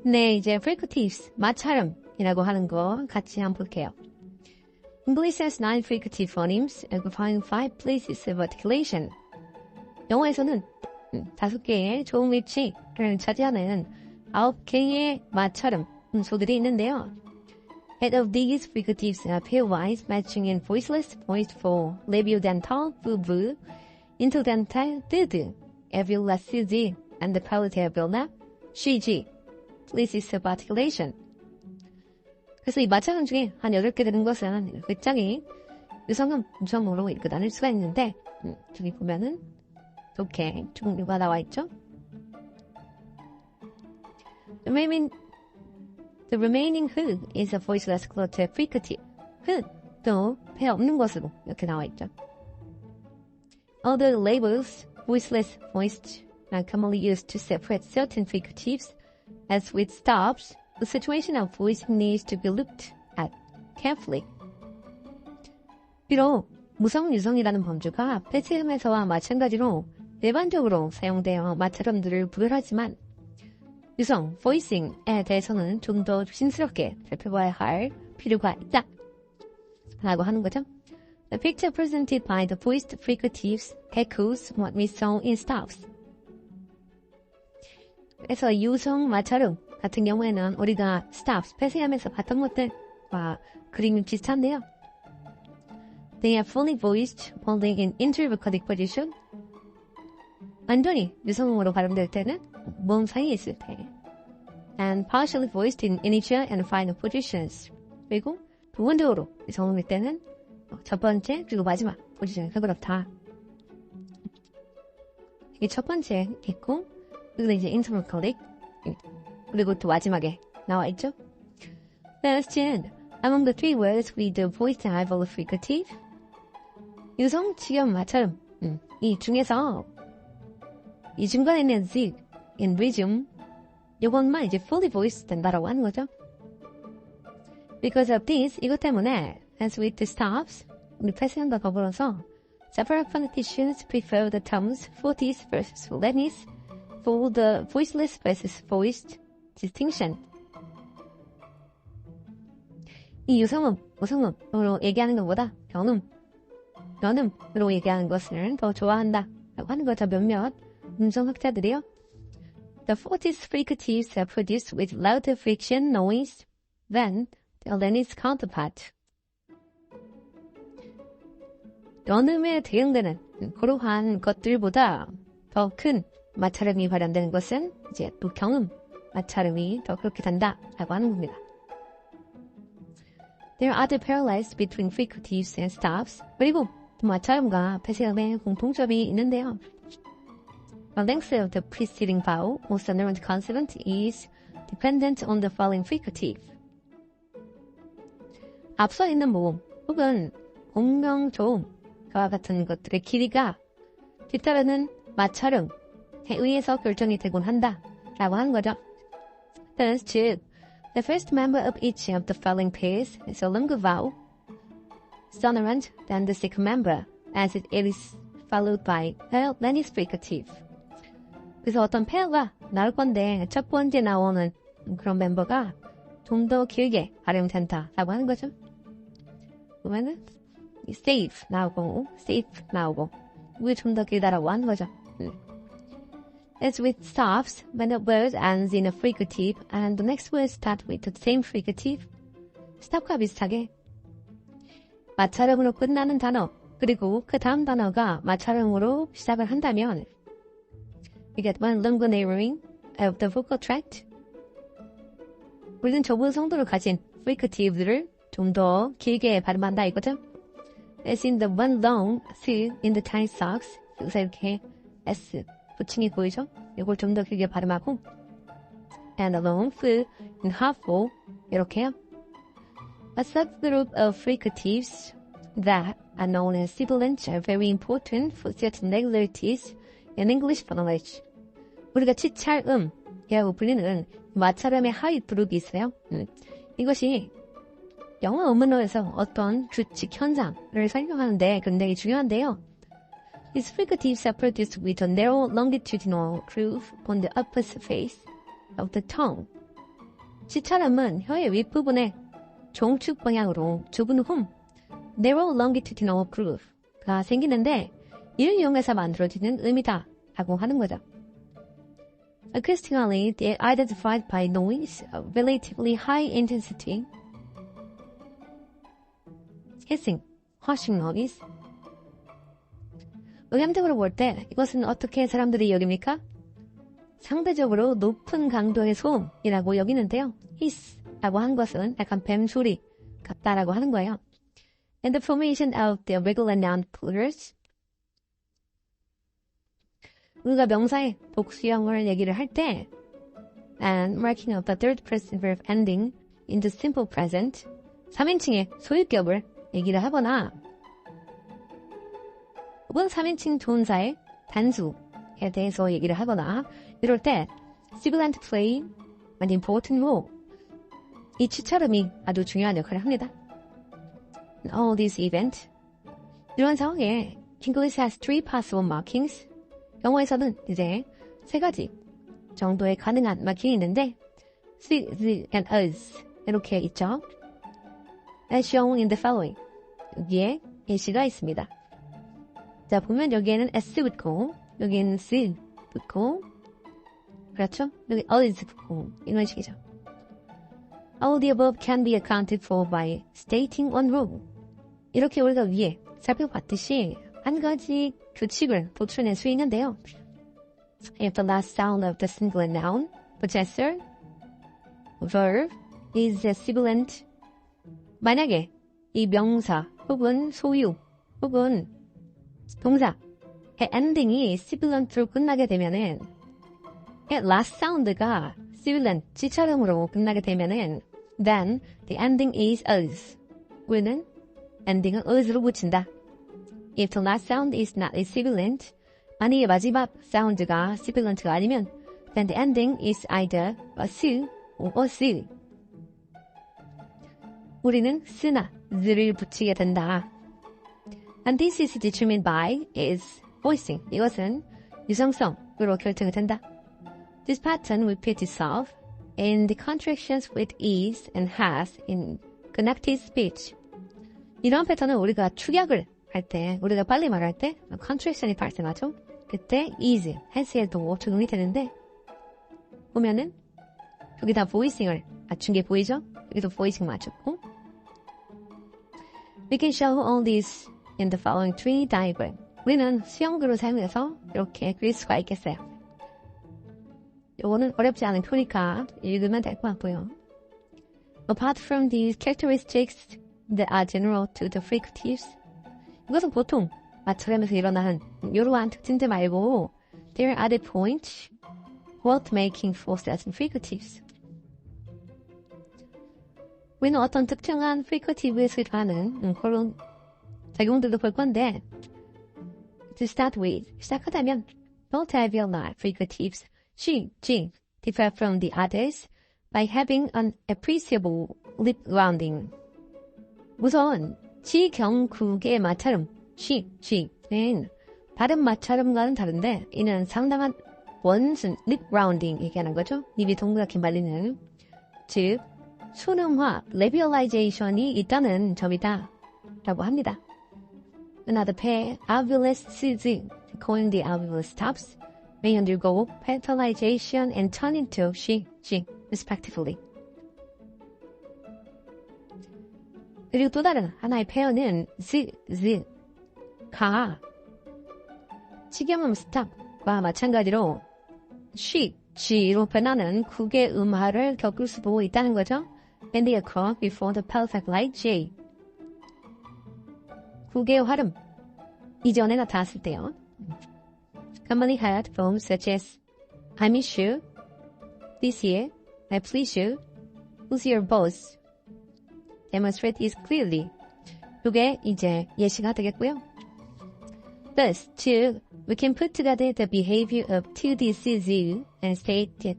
네, 이제 fricatives, 마찰음이라고 하는 거 같이 한번 볼게요. English has 9 fricative phonemes, occupying 5 places of articulation. 영어에서는 5개의 좋은 위치를 차지하는 9개의 마찰음 소들이 있는데요. 8 of these fricatives are pairwise, matching in voiceless, voiced for labiodental, v, interdental, d, alveolar, c, and the palatal, c. places of articulation. 그래서 이 마찰음 중에 한 8개 되는 것은 굉장히 유성음, 무성음으로 이렇게 나눌 수가 있는데 저기 보면은 이렇게 종류가 나와 있죠. The remaining who is a voiceless glottal fricative. who도 배 없는 것으로 이렇게 나와 있죠. Although labels voiceless, voiced are commonly used to separate certain fricatives, as with stops, the situation of voicing needs to be looked at carefully. 비록 무성, 유성이라는 범주가 패치음에서와 마찬가지로 일반적으로 사용되어 마찰음들을 구별하지만 유성, voicing에 대해서는 좀 더 조심스럽게 살펴봐야 할 필요가 있다 라고 하는 거죠. The picture presented by the voiced fricatives echoes what we saw in stops. 그래서 유성 마찰음 같은 경우에는 우리가 stops, 폐쇄하면서 봤던 것들과 그림이 비슷한데요. They are fully voiced, holding in intervocalic position. 완전히 유성음으로 발음될 때는 모음 사이에 있을 때. And partially voiced in initial and final positions. 그리고 부분적으로 유성음일 때는 첫 번째 그리고 마지막 포지션이 그렇다. 이게 첫 번째 있고 그리고 이제 intervocalic 그리고 또 마지막에 나와 있죠. Question. Among the three words with the voiced rival fricative, 유성, 지연, 마찰음 이 중에서 이 중간에 있는 z, in rhythm 이것만 이제 fully voiced 된다라고 하는 거죠. Because of this, 이것 때문에 as with the stops, 우리 패스형과 더불어서 several phoneticians prefer the terms fortis versus lenis for the voiceless versus voiced distinction. 이 유성음, 무성음으로 얘기하는 것보다 연음으로 얘기하는 것을 더 좋아한다 라고 하는 거죠. 몇몇 음성학자들이요. The fortis fricatives are produced with louder friction noise than the lenis counterpart. 연음에 대응되는 그러한 것들보다 더 큰 마찰음이 발현되는 것은 이제 또 경음 마찰음이 더 그렇게 된다라고 하는 겁니다. There are other parallels between fricatives and stops. 그리고 마찰음과 폐쇄음의 공통점이 있는데요. The length of the preceding vowel or sonorant consonant is dependent on the following fricative. 앞서 있는 모음 혹은 공명조음과 같은 것들의 길이가 뒤따르는 마찰음에 의해서 결정이 되곤 한다라고 하는 거죠. Thus, 즉, the first member of each of the following pairs is a longer vowel, sonorant than the second member, as it is followed by a lenis fricative. 그래서 어떤 페어가 나올 건데 첫 번째 나오는 그런 멤버가 좀 더 길게 발음된다라고 하는 거죠. 보면은 safe 나오고 이게 좀 더 길다라고 하는 거죠. As with stops, when a word ends in a fricative and the next word starts with the same fricative, stop과 비슷하게 마찰음으로 끝나는 단어 그리고 그 다음 단어가 마찰음으로 시작을 한다면 we get one longer narrowing of the vocal tract. 우리는 좁은 성도를 가진 fricative들을 좀 더 길게 발음한다 이거죠. As in the one long th in the tiny socks. 여기서 이렇게 s 부침이 보이죠? 이걸 좀 더 길게 발음하고 and a long f in half o 이렇게요. A subgroup of fricatives that are known as sibilants are very important for certain regularities in English phonology. 우리가 치찰음이라고 불리는 마찰음의 하위 그룹이 있어요. 이것이 영어 음문어에서 어떤 규칙 현상을 설명하는데 굉장히 중요한데요. These fricatives are produced with a narrow longitudinal groove on the upper surface of the tongue. C처럼은 혀의 윗부분에 종축 방향으로 좁은 홈, narrow longitudinal groove가 생기는데 이를 이용해서 만들어지는 음이다 라고 하는 거죠. Acoustically, they are identified by noise of relatively high intensity, hissing, hushing noise. 음향적으로 볼 때 이것은 어떻게 사람들이 여깁니까? 상대적으로 높은 강도의 소음이라고 여기는데요. hiss라고 한 것은 약간 뱀소리 같다라고 하는 거예요. And the formation of the regular noun plurals. 우리가 명사의 복수형을 얘기를 할 때 and marking of the third person verb ending in the simple present 3인칭의 소유격을 얘기를 하거나 혹은 3인칭 조은사의 단수에 대해서 얘기를 하거나 이럴 때 sibilant play an important role. 이 치처럼이 아주 중요한 역할을 합니다. In all these events, 이런 상황에 English has three possible markings. 영어에서는 이제 세 가지 정도의 가능한 마킹이 있는데 the and us 이렇게 있죠. As shown in the following. 여기에 예시가 있습니다. 자, 보면 여기에는 s 붙고 여기에는 s 붙고 그렇죠? 여기 us 붙고 이런 식이죠. All the above can be accounted for by stating one rule. 이렇게 우리가 위에 살펴봤듯이 한 가지 규칙을 도출해낼 수 있는데요. If the last sound of the singular noun, possessor, verb is sibilant. 만약에 이 명사 혹은 소유 혹은 동사의 엔딩이 sibilant로 끝나게 되면은 last sound가 sibilant, 지처럼으로 끝나게 되면은 then the ending is us. 우리는 엔딩을 us로 붙인다. If the last sound is not sibilant, 만약에 마지막 사운드가 sibilant가 아니면 then the ending is either us or us. 우리는 스나 z를 붙이게 된다. And this is determined by is voicing. 이것은 유성성으로 결정이 된다. This pattern repeats itself in the contractions with is and has in connected speech. 이런 패턴은 우리가 축약을 할 때, 우리가 빨리 말할 때 contraction이 발생하죠. 그때 is, has에도 적용이 되는데 보면은 여기다 voicing을 맞춘 게 보이죠? 여기도 voicing 맞췄고 We can show all this in the following tree diagram. 우리는 수영그를 사용해서 이렇게 그릴 수가 있겠어요. 요거는 어렵지 않은 표니까 읽으면 될 것 같고요. Apart from these characteristics that are general to the fricatives, 이것은 보통 맞춰가면서 일어나는 이러한 특징들 말고 there are added points worth making for certain fricatives. 우리는 어떤 특정한 fricative에 수반하는 그런 작용들도 볼 건데 to start with, 시작하다면 both alveolar fricatives she, g differ from the others by having an appreciable lip rounding. 우선 지경국의 마찰음 she, g는 발음 마찰음과는 다른데 이는 상당한 원순 lip rounding 얘기하는 거죠. 입이 동그랗게 말리는 즉 순음화 labialization이 있다는 점이다 라고 합니다. Another pair, alveolus CZ, calling the alveolus tops, may undergo palatalization and turn into she, g, respectively. 그리고 또 다른 하나의 페어는 가 치경음 스탑과 마찬가지로 she, g로 변하는 국의 음화를 겪을 수도 있다는 거죠. And they occur before the perfect light J. 국의 활음 이전에 나타났을 때요. Commonly heard forms such as I miss you, this year, I please you, who's your boss? Demonstrate this clearly. 이게 이제 예시가 되겠고요. Thus, too, we can put together the behavior of 2D CZ and state that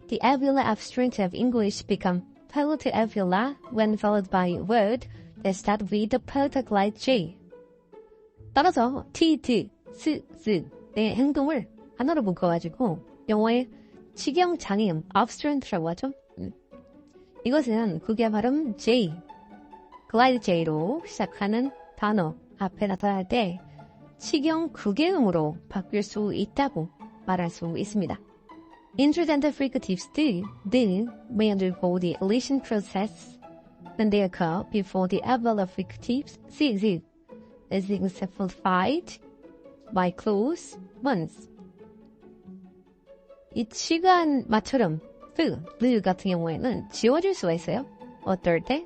the alveolar obstruents of English become palatal alveolar when followed by a word that start with the palatal glide J. 따라서 T, D, S, Z의 행동을 하나로 묶어가지고 영어의 치경장애음, obstruent라고 하죠. 이것은 국의 발음 J, 글라이드 J로 시작하는 단어 앞에 나타날 때 치경 국의음으로 바뀔 수 있다고 말할 수 있습니다. Incidental fricatives do may undergo the elision process when they occur before the adverb of fricatives ceases, as exemplified by clause 1. 이 시간 마처럼 르 같은 경우에는 지워질 수가 있어요. 어떨 때?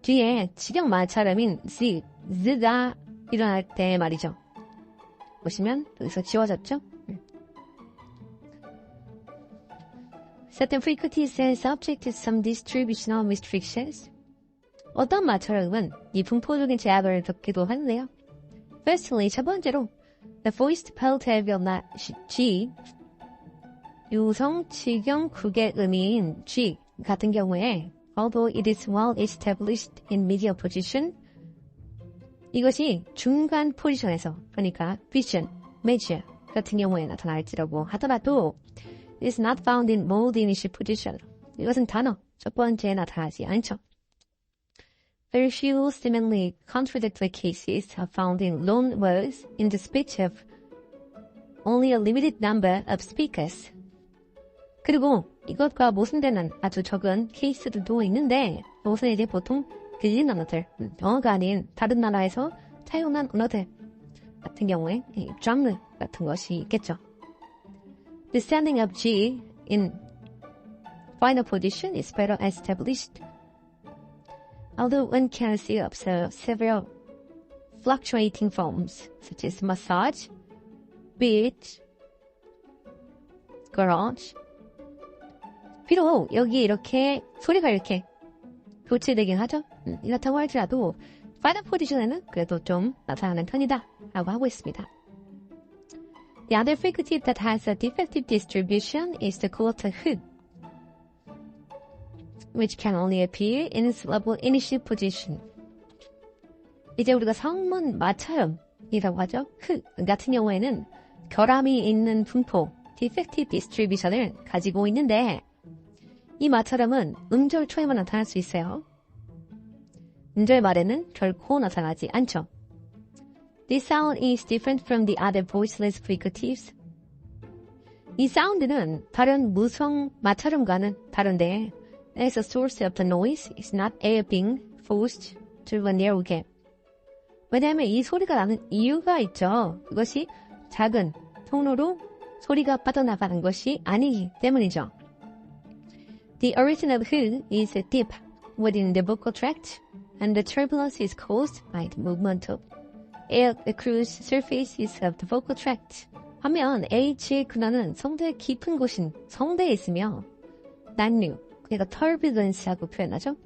뒤에 직역 마찰음인 z가 일어날 때 말이죠. 보시면 여기서 지워졌죠? Certain fricatives are subject to some distributional restrictions. 어떤 마찰음은 이 분포적인 제약을 겪기도 하는데요. Firstly, 첫 번째로, the voiced palatable G, 유성 치경 국의 음인 G 같은 경우에 although it is well established in medial position, 이것이 중간 포지션에서, 그러니까 vision, major 같은 경우에 나타날지라고 하더라도 it is not found in bold initial position. 이것은 단어 첫 번째에 나타나지 않죠. Very few seemingly contradictory cases are found in loan words in the speech of only a limited number of speakers. 그리고 이것과 모순되는 아주 적은 케이스들도 있는데 이것은 이제 보통 그진 언어들, 영어가 아닌 다른 나라에서 사용한 언어들 같은 경우에 장르 같은 것이 있겠죠. The standing of G in final position is better established. Although one can still observe several fluctuating forms such as massage, beach, garage. 비록 여기 이렇게 소리가 이렇게 교체되긴 하죠. 이렇다고 할지라도 파이널 포지션에는 그래도 좀 나타나는 편이다 라고 하고 있습니다. The other fricative that has a defective distribution is the quarter h, which can only appear in syllable initial position. 이제 우리가 성문 마찰음이라고 하죠. h 같은 경우에는 결함이 있는 분포, defective distribution을 가지고 있는데 이 마찰음은 음절 초에만 나타날 수 있어요. 음절 말에는 결코 나타나지 않죠. This sound is different from the other voiceless fricatives. 이 사운드는 다른 무성 마찰음과는 다른데 as a source of the noise is not air being forced to a narrow gap. 왜냐하면 이 소리가 나는 이유가 있죠. 그것이 작은 통로로 소리가 빠져나가는 것이 아니기 때문이죠. The origin of h is deep within the vocal tract, and the turbulence is caused by the movement of air across surfaces of the vocal tract. 하면 H의 근원은 성대의 깊은 곳인 성대에 있으며 난류, 그러니까 turbulence라고 표현하죠.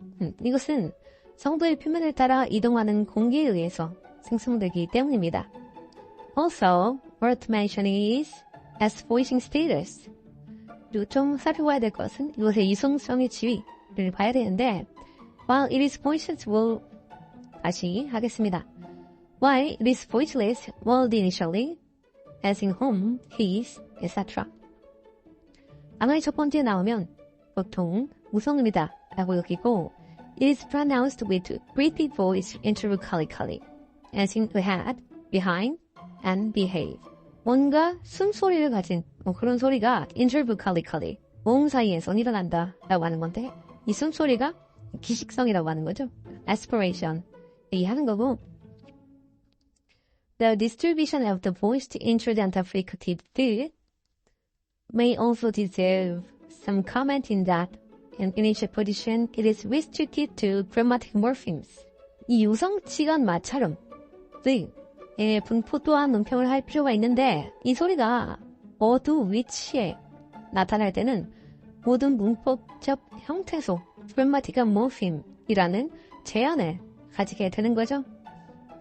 이것은 성도의 표면을 따라 이동하는 공기에 의해서 생성되기 때문입니다. Also, worth mentioning is as voicing status. 그리고 좀 살펴봐야 될 것은 이것의 이성성의 지위를 봐야 되는데 while it is voiceless will 다시 하겠습니다. While it is voiceless word initially as in home, his, etc. 아마이 첫 번째 나오면 보통 무성음이다 라고 여기고 it is pronounced with breathy voice intervocalically as in ahead, behind, and behave. 뭔가 숨소리를 가진 그런 소리가 intervocalically 모음 사이에서 일어난다 라고 하는 건데 이 숨소리가 기식성이라고 하는 거죠. aspiration 얘기하는 거고 The distribution of the voiced introdental fricative D may also deserve some comment in that in initial position it is restricted to grammatic morphemes. 이 유성치간 마찰음 의 분포 또한 논평을 할 필요가 있는데 이 소리가 어두 위치에 나타날 때는 모든 문법적 형태소 grammatic morpheme이라는 제한을 가지게 되는 거죠.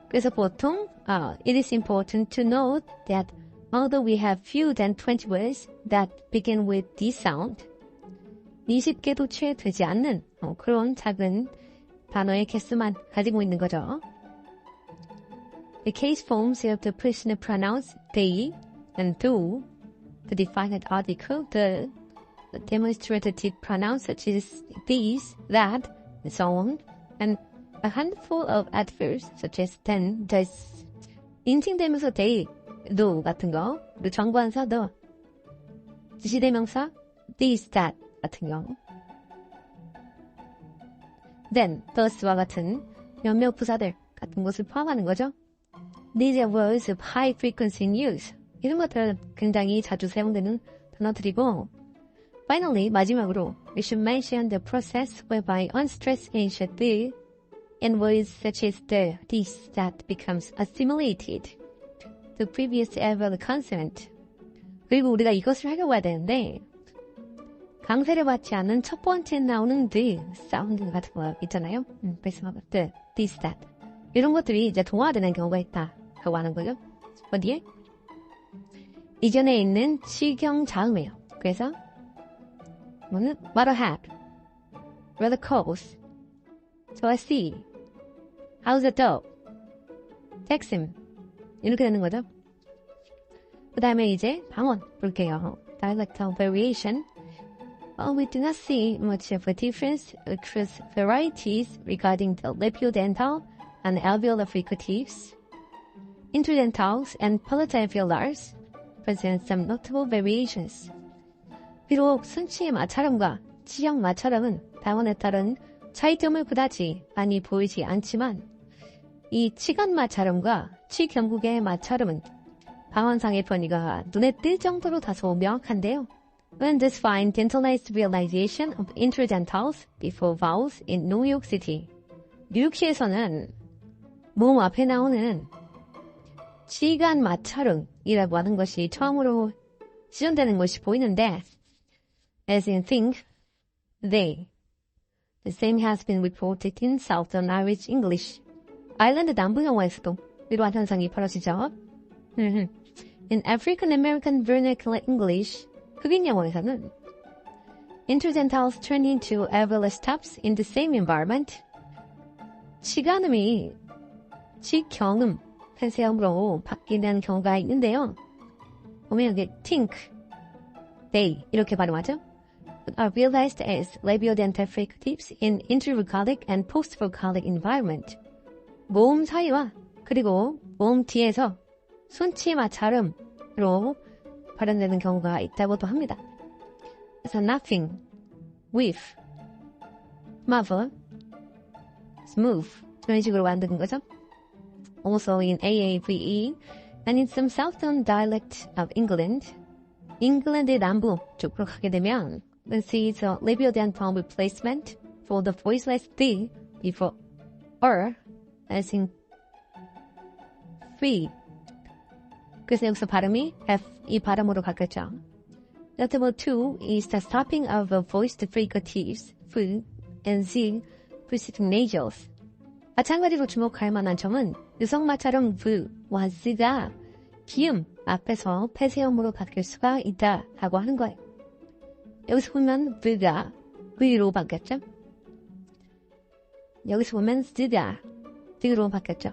그래서 보통 it is important to note that although we have fewer than 20 words that begin with this sound, 20개도 채 되지 않는 그런 작은 단어의 개수만 가지고 있는 거죠. The case forms of the personal pronouns they and do, the definite article the, demonstrative pronouns such as these, that, and so on, and a handful of adverbs such as then, does. 인칭되면서 they, do 같은 거, 그리고 정관사 the, 지시대명사 this, that 같은 경우, then, thus와 같은 몇몇 부사들 같은 것을 포함하는 거죠. These are words of high frequency in use. 이런 것들은 굉장히 자주 사용되는 단어들이고, finally, 마지막으로, we should mention the process whereby unstressed Asia the and words such as the, this, that becomes assimilated to the previous vowel consonant. 그리고 우리가 이것을 하려고 해야 되는데, 강세를 받지 않는 첫 번째 나오는 the 사운드 같은 거 있잖아요. 말씀하고 the, this, that. 이런 것들이 이제 동화되는 경우가 있다라고 하는 거죠. 어디에? 이전에 있는 시경 자음이에요. 그래서 뭐는 what a hat, rather cold, so I see, how's the dog, text him 이렇게 되는 거죠. 그 다음에 이제 방언 볼게요. Dialectal variation. We do not see much of a difference across varieties regarding the labiodental and alveolar fricatives. Interdentals and palatalveolars present some notable variations. 비록 순치의 마찰음과 치형 마찰음은 방언에 따른 차이점을 그다지 많이 보이지 않지만 이 치간 마찰음과 치경국의 마찰음은 방언상의 변이가 눈에 띌 정도로 다소 명확한데요. When this fine dentalized realization of interdentals before vowels in New York City. 뉴욕시에서는 모음 앞에 나오는 치간 마찰음이라고 하는 것이 처음으로 시전되는 것이 보이는데, as in think, they. The same has been reported in Southern Irish English. 아일랜드 남부 영어에서도 이러한 현상이 벌어지죠. In African American Vernacular English, 흑인 영어에서는 interdentals turn into alveolar stops in the same environment. 치간음이 치경음, 폐쇄음으로 바뀌는 경우가 있는데요. 보면 여기 think, they 이렇게 발음하죠. Are realized as labiodental fricatives in intervocalic and postvocalic environment. 모음 사이와 그리고 모음 뒤에서 순치 마찰음으로 발현되는 경우가 있다고도 합니다. 그래서 nothing, with, marvel, smooth 이런 식으로 만드는 거죠. Also in AAVE and in some southern dialect of England, 잉글랜드의 남부 쪽으로 가게 되면 this is a labiodental replacement for the voiceless the before or as in free. 그래서 여기서 발음이 F 이 발음으로 바뀌었죠. Notable too is the stopping of voiced fricatives, F and Z preceding nasals. 마찬가지로 주목할 만한 점은 유성마찰음 V와 Z가 기음 앞에서 폐쇄음으로 바뀔 수가 있다라고 하는 거예요. 여기서 보면 V가 V로 바뀌었죠. 여기서 보면 Z가 D로 바뀌었죠.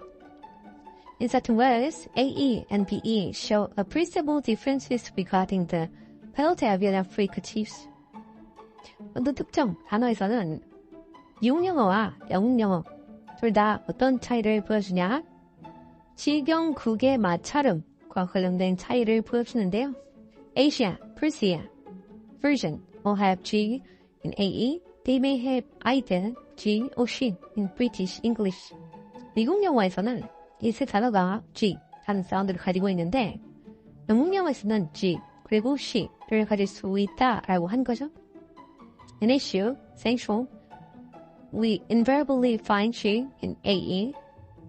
In certain words, AE and BE show appreciable differences regarding the palatalveolar fricatives. 어떤 특정 단어에서는 미국영어와 영국영어 둘 다 어떤 차이를 보여주냐? 치경국의 마찰음과 관련된 차이를 보여주는데요. Asia, Persia, Persian all have G in AE. They may have either G or she in British English. 미국 영어에서는 이 세 단어가 G 라는 사운드를 가지고 있는데 영국 영어에서는 G 그리고 she를 가질 수 있다라고 한 거죠. An issue, sensual, we invariably find she in AE.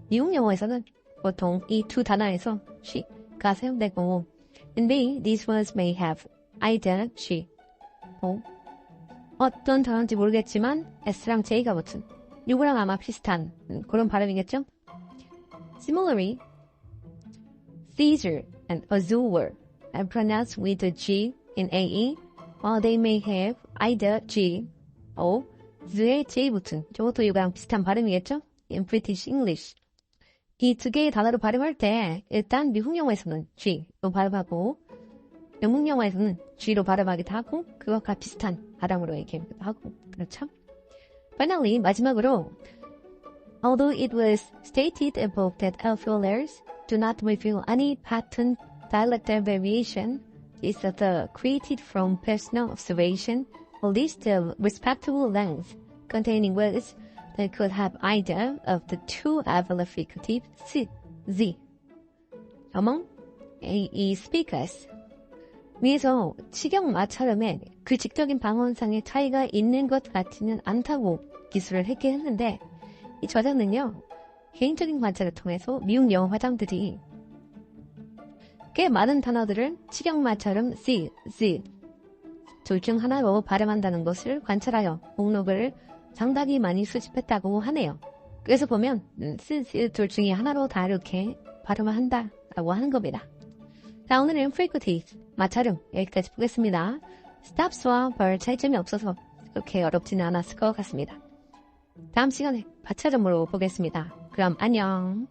미국 영어에서는 보통 이 두 단어에서 she가 사용되고 in B, these words may have either she 어떤 단어인지 모르겠지만 S랑 J가 붙은 이거랑 아마 비슷한 그런 발음이겠죠? Similarly, Caesar and Azure are pronounced with a G in AE, while they may have either G or Z의 J 붙은 저것도 이거랑 비슷한 발음이겠죠? In British English. 이 두 개의 단어를 발음할 때 일단 미국 영어에서는 G로 발음하고 영국 영화에서는 G로 발음하기도 하고 그것과 비슷한 발음으로 얘기하기도 하고 그렇죠? Finally, 마지막으로 Although it was stated above that alveolars do not reveal any pattern dialectal variation, is the created from personal observation a list of respectable lengths containing words that could have either of the two alveolar fricatives C, Z among AE speakers. 위에서 치경마찰음에 규칙적인 방언상의 차이가 있는 것 같지는 않다고 기술을 했긴 했는데 이 저자는요 개인적인 관찰을 통해서 미국 영어 화장들이 꽤 많은 단어들을 치경마찰음 C, Z 둘 중 하나로 발음한다는 것을 관찰하여 목록을 상당히 많이 수집했다고 하네요. 그래서 보면 C, Z 둘 중에 하나로 다 이렇게 발음을 한다라고 하는 겁니다. 자, 오늘은 fricative, 마찰음 여기까지 보겠습니다. stops와 별 차이점이 없어서 그렇게 어렵지는 않았을 것 같습니다. 다음 시간에 마찰음으로 보겠습니다. 그럼 안녕.